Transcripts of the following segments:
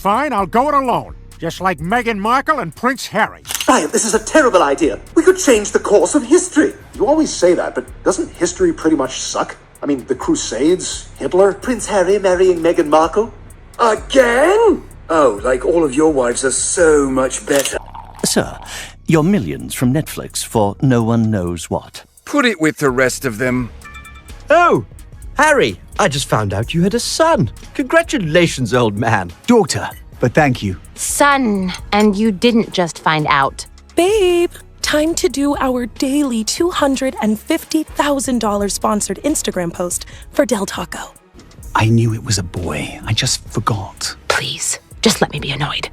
Fine, I'll go it alone. Just like Meghan Markle and Prince Harry. Brian, this is a terrible idea. We could change the course of history. You always say that, but doesn't history pretty much suck? I mean, the Crusades, Hitler, Prince Harry marrying Meghan Markle. Again? Oh, like all of your wives are so much better. Sir, your millions from Netflix for no one knows what. Put it with the rest of them. Oh, Harry, I just found out you had a son. Congratulations, old man. Daughter, but thank you. Son, and you didn't just find out. Babe, time to do our daily $250,000 sponsored Instagram post for Del Taco. I knew it was a boy. I just forgot. Please, just let me be annoyed.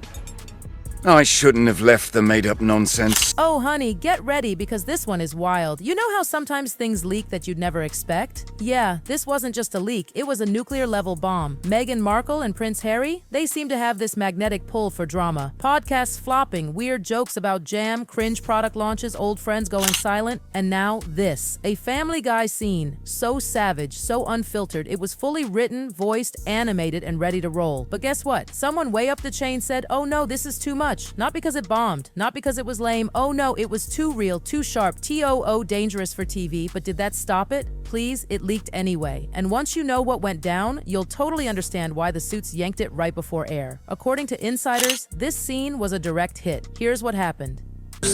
I shouldn't have left the made-up nonsense. Oh, honey, get ready because this one is wild. You know how sometimes things leak that you'd never expect? Yeah, this wasn't just a leak, it was a nuclear-level bomb. Meghan Markle and Prince Harry, they seem to have this magnetic pull for drama. Podcasts flopping, weird jokes about jam, cringe product launches, old friends going silent, and now this. A Family Guy scene. So savage, so unfiltered, it was fully written, voiced, animated, and ready to roll. But guess what? Someone way up the chain said, oh no, this is too much. Not because it bombed, not because it was lame. Oh no, it was too real, too sharp, TOO dangerous for TV. But did that stop it? Please, it leaked anyway. And once you know what went down, you'll totally understand why the suits yanked it right before air. According to insiders, this scene was a direct hit. Here's what happened.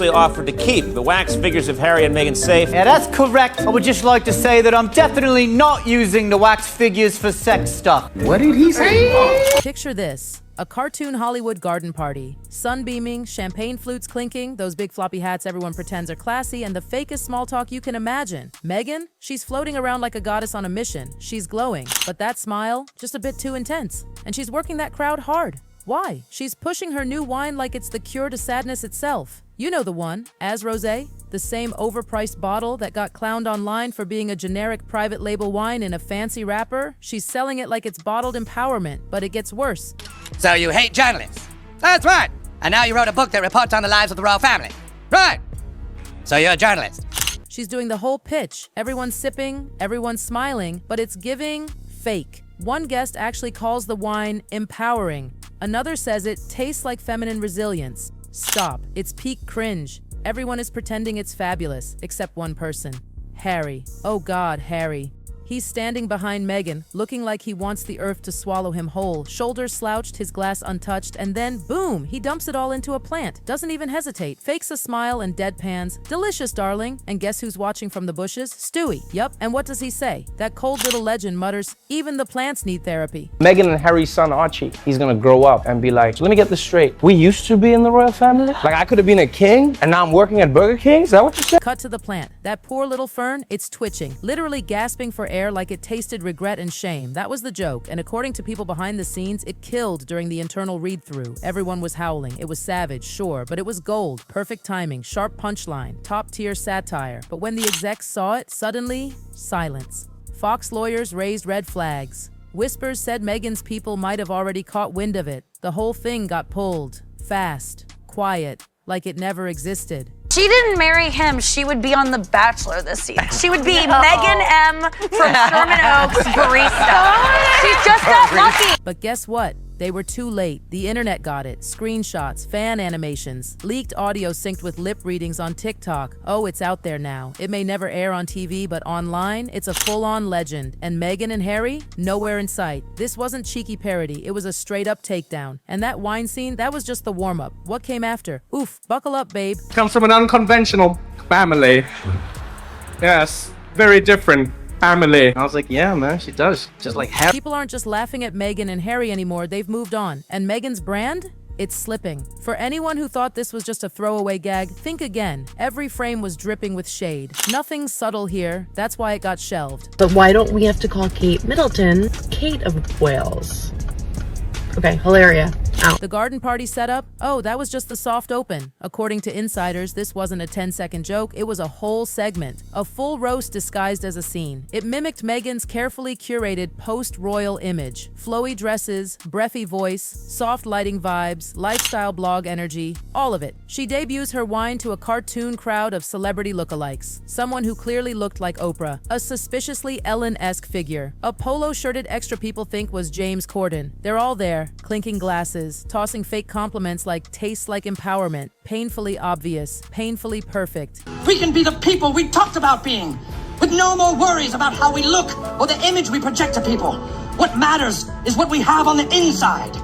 Offered to keep the wax figures of Harry and Meghan safe. Yeah, that's correct. I would just like to say that I'm definitely not using the wax figures for sex stuff. What did he say? Picture this. A cartoon Hollywood garden party. Sun beaming, champagne flutes clinking, those big floppy hats everyone pretends are classy, and the fakest small talk you can imagine. Meghan? She's floating around like a goddess on a mission. She's glowing. But that smile? Just a bit too intense. And she's working that crowd hard. Why? She's pushing her new wine like it's the cure to sadness itself. You know the one, As Rosé, the same overpriced bottle that got clowned online for being a generic private label wine in a fancy wrapper. She's selling it like it's bottled empowerment, but it gets worse. So you hate journalists? That's right. And now you wrote a book that reports on the lives of the royal family. Right. So you're a journalist. She's doing the whole pitch. Everyone's sipping, everyone's smiling, but it's giving fake. One guest actually calls the wine empowering. Another says it tastes like feminine resilience. Stop. It's peak cringe. Everyone is pretending it's fabulous, except one person. Harry. Oh God, Harry. He's standing behind Meghan, looking like he wants the earth to swallow him whole, shoulders slouched, his glass untouched, and then, boom, he dumps it all into a plant. Doesn't even hesitate, fakes a smile and deadpans. Delicious, darling. And guess who's watching from the bushes? Stewie. Yup. And what does he say? That cold little legend mutters, even the plants need therapy. Meghan and Harry's son Archie, he's gonna grow up and be like, let me get this straight. We used to be in the royal family? Like I could have been a king and now I'm working at Burger King? Is that what you said? Cut to the plant. That poor little fern, it's twitching, literally gasping for air like it tasted regret and shame. That was the joke, and according to people behind the scenes, it killed during the internal read-through. Everyone was howling. It was savage, sure, but it was gold. Perfect timing, sharp punchline, top-tier satire. But when the execs saw it, suddenly, silence. Fox lawyers raised red flags. Whispers said Meghan's people might have already caught wind of it. The whole thing got pulled. Fast. Quiet. Like it never existed. She didn't marry him, she would be on The Bachelor this season. She would be Megan M. from Sherman Oaks barista. She's just that lucky. But guess what? They were too late. The internet got it. Screenshots, fan animations, leaked audio synced with lip readings on TikTok. Oh, it's out there now. It may never air on TV, but online, it's a full-on legend. And Meghan and Harry? Nowhere in sight. This wasn't cheeky parody. It was a straight-up takedown. And that wine scene, that was just the warm-up. What came after? Oof, buckle up, babe. Comes from an unconventional family. Yes, very different family. I was like, yeah, man, she does. Just like Harry. People aren't just laughing at Meghan and Harry anymore. They've moved on. And Meghan's brand? It's slipping. For anyone who thought this was just a throwaway gag, think again. Every frame was dripping with shade. Nothing subtle here. That's why it got shelved. But why don't we have to call Kate Middleton Kate of Wales? Okay, Hilaria, out. The garden party setup? Oh, that was just the soft open. According to insiders, this wasn't a 10-second joke, it was a whole segment. A full roast disguised as a scene. It mimicked Meghan's carefully curated post-royal image. Flowy dresses, breathy voice, soft lighting vibes, lifestyle blog energy, all of it. She debuts her wine to a cartoon crowd of celebrity lookalikes. Someone who clearly looked like Oprah. A suspiciously Ellen-esque figure. A polo-shirted extra people think was James Corden. They're all there, clinking glasses, audiences, tossing fake compliments like tastes like empowerment, painfully obvious, painfully perfect. We can be the people we talked about being, with no more worries about how we look or the image we project to people. What matters is what we have on the inside.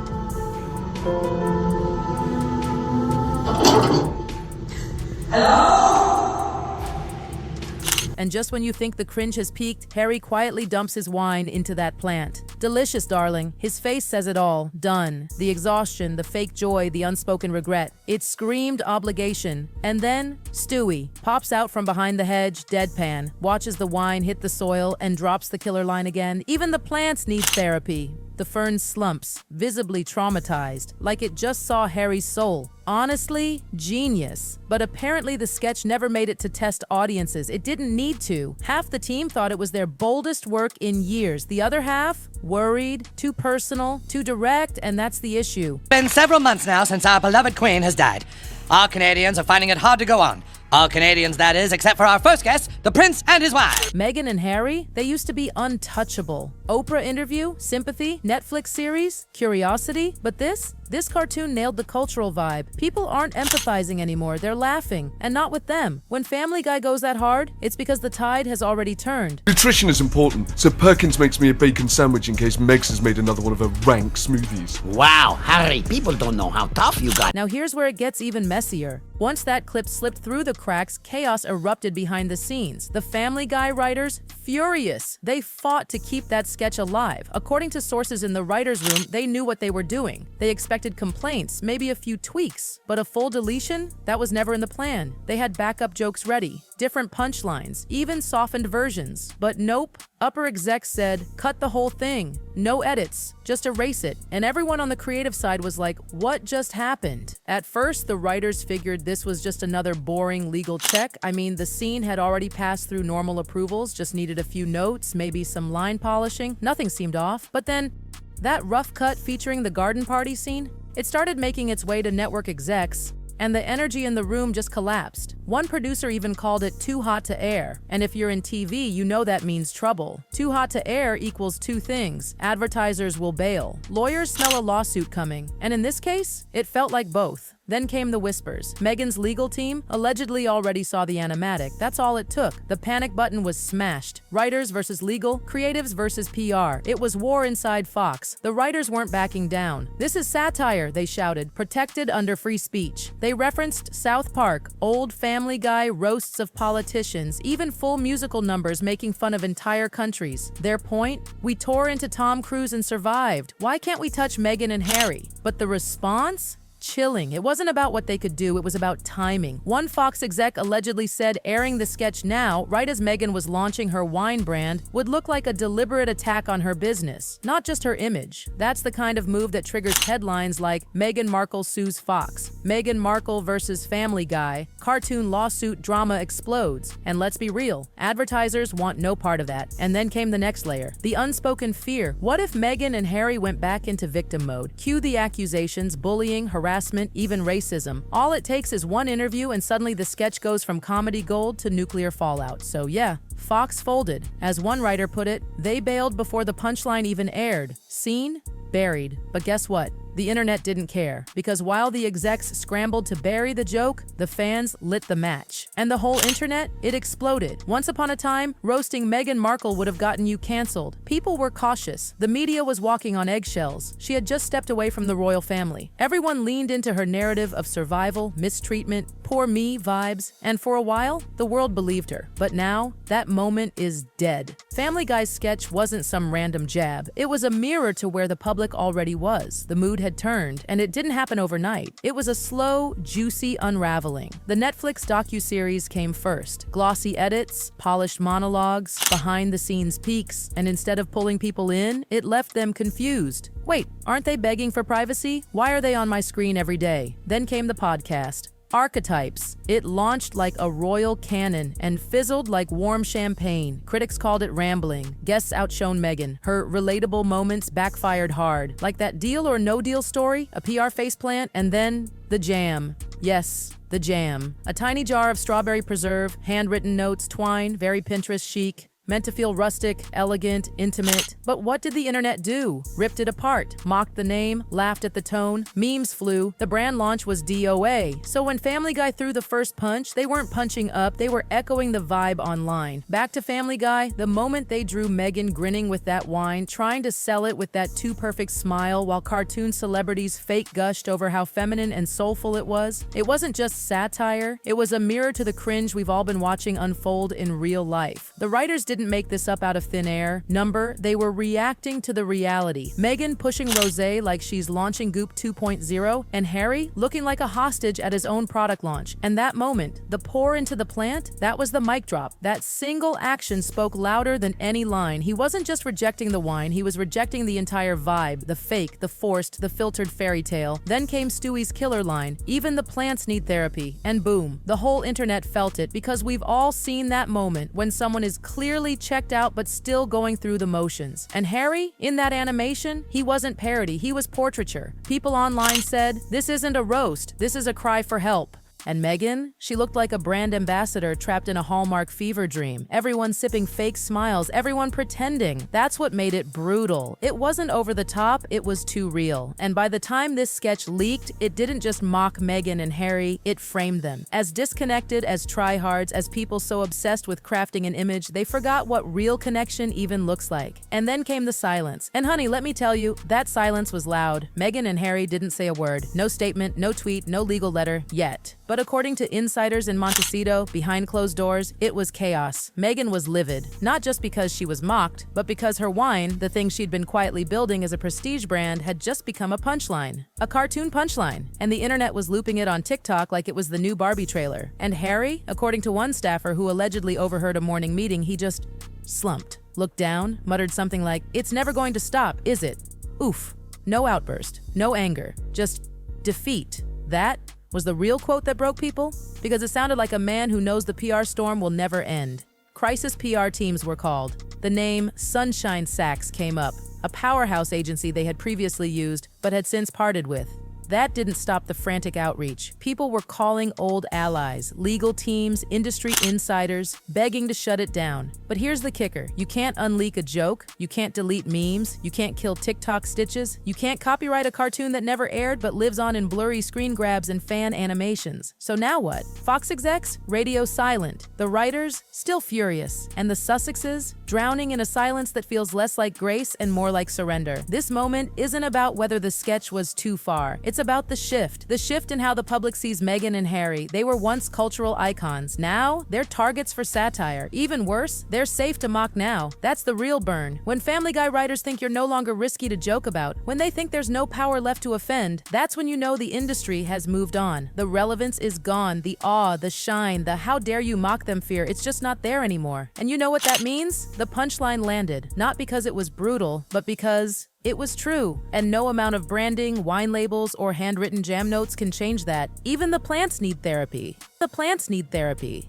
And just when you think the cringe has peaked, Harry quietly dumps his wine into that plant. Delicious, darling. His face says it all. Done. The exhaustion, the fake joy, the unspoken regret. It screamed obligation. And then, Stewie pops out from behind the hedge, deadpan, watches the wine hit the soil, and drops the killer line again. Even the plants need therapy. The fern slumps, visibly traumatized, like it just saw Harry's soul. Honestly, genius. But apparently the sketch never made it to test audiences. It didn't need to. Half the team thought it was their boldest work in years. The other half, worried, too personal, too direct, and that's the issue. It's been several months now since our beloved Queen has died. Our Canadians are finding it hard to go on. All Canadians, that is, except for our first guest, the Prince and his wife. Meghan and Harry, they used to be untouchable. Oprah interview, sympathy, Netflix series, curiosity. But this cartoon nailed the cultural vibe. People aren't empathizing anymore, they're laughing. And not with them. When Family Guy goes that hard, it's because the tide has already turned. Nutrition is important, so Perkins makes me a bacon sandwich in case Megs has made another one of her rank smoothies. Wow, Harry, people don't know how tough you got. Now here's where it gets even messier. Once that clip slipped through the cracks, chaos erupted behind the scenes. The Family Guy writers, furious. They fought to keep that sketch alive. According to sources in the writer's room, they knew what they were doing. They expected complaints, maybe a few tweaks, but a full deletion? That was never in the plan. They had backup jokes ready, different punchlines, even softened versions. But nope, upper execs said, cut the whole thing. No edits, just erase it. And everyone on the creative side was like, what just happened? At first, the writers figured this was just another boring legal check. I mean, the scene had already passed through normal approvals, just needed a few notes, maybe some line polishing. Nothing seemed off. But then, that rough cut featuring the garden party scene, it started making its way to network execs, and the energy in the room just collapsed. One producer even called it too hot to air. And if you're in TV, you know that means trouble. Too hot to air equals two things. Advertisers will bail. Lawyers smell a lawsuit coming. And in this case, it felt like both. Then came the whispers. Meghan's legal team allegedly already saw the animatic. That's all it took. The panic button was smashed. Writers versus legal, creatives versus PR. It was war inside Fox. The writers weren't backing down. This is satire, they shouted, protected under free speech. They referenced South Park, old Family Guy roasts of politicians, even full musical numbers making fun of entire countries. Their point? We tore into Tom Cruise and survived. Why can't we touch Meghan and Harry? But the response? Chilling. It wasn't about what they could do, it was about timing. One Fox exec allegedly said airing the sketch now, right as Meghan was launching her wine brand, would look like a deliberate attack on her business, not just her image. That's the kind of move that triggers headlines like Meghan Markle sues Fox, Meghan Markle versus Family Guy, cartoon lawsuit drama explodes. And let's be real, advertisers want no part of that. And then came the next layer, the unspoken fear. What if Meghan and Harry went back into victim mode? Cue the accusations, bullying, harassment, even racism. All it takes is one interview and suddenly the sketch goes from comedy gold to nuclear fallout. So yeah, Fox folded. As one writer put it, they bailed before the punchline even aired. Seen? Buried. But guess what? The internet didn't care, because while the execs scrambled to bury the joke, the fans lit the match. And the whole internet, it exploded. Once upon a time, roasting Meghan Markle would have gotten you canceled. People were cautious. The media was walking on eggshells. She had just stepped away from the royal family. Everyone leaned into her narrative of survival, mistreatment, poor me vibes, and for a while, the world believed her. But now, that moment is dead. Family Guy's sketch wasn't some random jab. It was a mirror to where the public already was. The mood had turned, and it didn't happen overnight. It was a slow, juicy unraveling. The Netflix docuseries came first. Glossy edits, polished monologues, behind-the-scenes peeks, and instead of pulling people in, it left them confused. Wait, aren't they begging for privacy? Why are they on my screen every day? Then came the podcast. Archetypes. It launched like a royal cannon and fizzled like warm champagne. Critics called it rambling. Guests outshone Meghan. Her relatable moments backfired hard. Like that Deal or No Deal story, a PR faceplant, and then the jam. Yes, the jam. A tiny jar of strawberry preserve, handwritten notes, twine, very Pinterest chic. meant to feel rustic, elegant, intimate. But what did the internet do? Ripped it apart, mocked the name, laughed at the tone, memes flew. The brand launch was DOA. So when Family Guy threw the first punch, they weren't punching up, they were echoing the vibe online. Back to Family Guy, the moment they drew Meghan grinning with that wine, trying to sell it with that too-perfect smile while cartoon celebrities fake gushed over how feminine and soulful it wasn't just satire, it was a mirror to the cringe we've all been watching unfold in real life. The writers didn't make this up out of thin air. They were reacting to the reality. Meghan pushing rosé like she's launching Goop 2.0, and Harry looking like a hostage at his own product launch. And that moment, the pour into the plant, that was the mic drop. That single action spoke louder than any line. He wasn't just rejecting the wine, he was rejecting the entire vibe, the fake, the forced, the filtered fairy tale. Then came Stewie's killer line, even the plants need therapy, and boom, the whole internet felt it because we've all seen that moment when someone is clearly checked out but still going through the motions. And Harry, in that animation, he wasn't parody, he was portraiture. People online said, "This isn't a roast, this is a cry for help." And Meghan? She looked like a brand ambassador trapped in a Hallmark fever dream. Everyone sipping fake smiles, everyone pretending. That's what made it brutal. It wasn't over the top, it was too real. And by the time this sketch leaked, it didn't just mock Meghan and Harry, it framed them. As disconnected, as tryhards, as people so obsessed with crafting an image, they forgot what real connection even looks like. And then came the silence. And honey, let me tell you, that silence was loud. Meghan and Harry didn't say a word. No statement, no tweet, no legal letter, yet. But according to insiders in Montecito, behind closed doors, it was chaos. Meghan was livid, not just because she was mocked, but because her wine, the thing she'd been quietly building as a prestige brand, had just become a punchline. A cartoon punchline. And the internet was looping it on TikTok like it was the new Barbie trailer. And Harry, according to one staffer who allegedly overheard a morning meeting, he just slumped, looked down, muttered something like, "It's never going to stop, is it?" Oof. No outburst, no anger, just defeat. That was the real quote that broke people, because it sounded like a man who knows the PR storm will never end. Crisis PR teams were called. The name Sunshine Sacks came up, a powerhouse agency they had previously used but had since parted with. That didn't stop the frantic outreach. People were calling old allies, legal teams, industry insiders, begging to shut it down. But here's the kicker. You can't unleak a joke, you can't delete memes, you can't kill TikTok stitches, you can't copyright a cartoon that never aired but lives on in blurry screen grabs and fan animations. So now what? Fox execs? Radio silent. The writers? Still furious. And the Sussexes? Drowning in a silence that feels less like grace and more like surrender. This moment isn't about whether the sketch was too far. It's about the shift in how the public sees Meghan and Harry. They were once cultural icons. Now, they're targets for satire. Even worse, they're safe to mock now. That's the real burn. When Family Guy writers think you're no longer risky to joke about, when they think there's no power left to offend, that's when you know the industry has moved on. The relevance is gone. The awe, the shine, the how dare you mock them fear, it's just not there anymore. And you know what that means? The punchline landed. Not because it was brutal, but because it was true, and no amount of branding, wine labels, or handwritten jam notes can change that. Even the plants need therapy. The plants need therapy.